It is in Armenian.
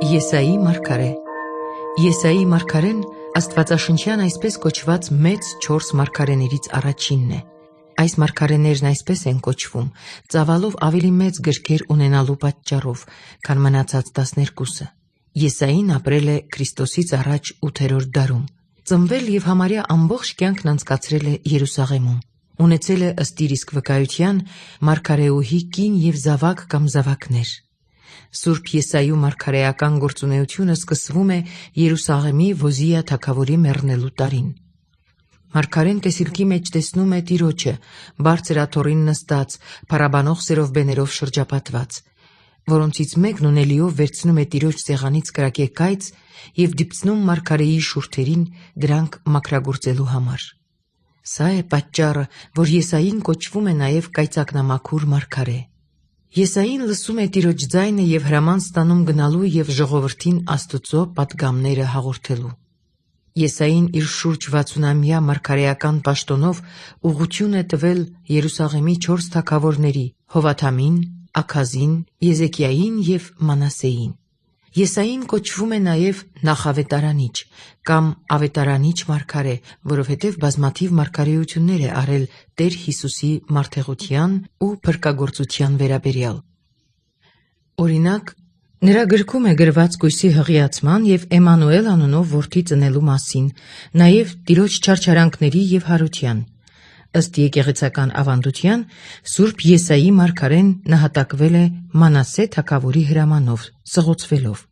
Եսայի մարգարե Եսայի մարգարեն աստվածաշնչյան այսպես կոչված մեծ 4 մարգարեներից առաջինն է։ Այս մարգարեներն այսպես են կոչվում, ծավալով ավելի մեծ գրքեր ունենալու պատճառով, քան մնացած 12-ը։ Եսային ապրել է Քրիստոսից առաջ 8-րդ դարում։ Ծնվել եւ համարյա ամբողջ կյանքն անցկացրել է Երուսաղեմում։ Ունեցել է ըստ իր իսկ վկայության մարգարեուհի կին եւ զավակ կամ զավակներ։ Սուրբ Եսայու մարգարեական գործունեությունը սկսվում է Երուսաղեմի Ոզիա թագավորի մեռնելու տարին։ Մարգարեն տեսիլքի մեջ տեսնում է Տիրոջը, բարձր աթոռին նստած, փառաբանող սերովբեներով շրջապատված, որոնցից մեկն ունելիով վերցնում է Տիրոջ սեղանից կրակեկայծ եւ դիպցնում մարգարեի շուրթերին դրանք մաքրագործելու համար։ Սա է պատճառը, որ Եսային կոչվում է նաեւ կայծակնամաքուր մարգարե։ Եսային լսում է Տիրոջ ձայնը եւ հրաման ստանում գնալու եւ ժողովրդին Աստծո պատգամները հաղորդելու։ Եսային իր շուրջ 60-ամյա մարգարեական պաշտոնով ուղղություն է տվել Երուսաղեմի 4 թագավորների՝ Հովաթամին, Աքազին, Եզեկիային եւ Մանասեին։ Եսային կոչվում է նաեւ նախավետարանիչ կամ ավետարանիչ մարգարե, որովհետեւ բազմաթիվ մարգարեություններ է արել Տեր Հիսուսի մարդեղության ու փրկagorցության վերաբերյալ։ Օրինակ, նրա գրքում է գրված կույսի հղիացման եւ Էմանուել անունով որդի ծնելու մասին, նաեւ Տիրոջ չարչարանքների եւ հարության։ Ըստ եկեղեցական ավանդության, Սուրբ Եսայի մարգարեն նահատակվել է Մանասե թագավորի հրամանով, սղոցվելով։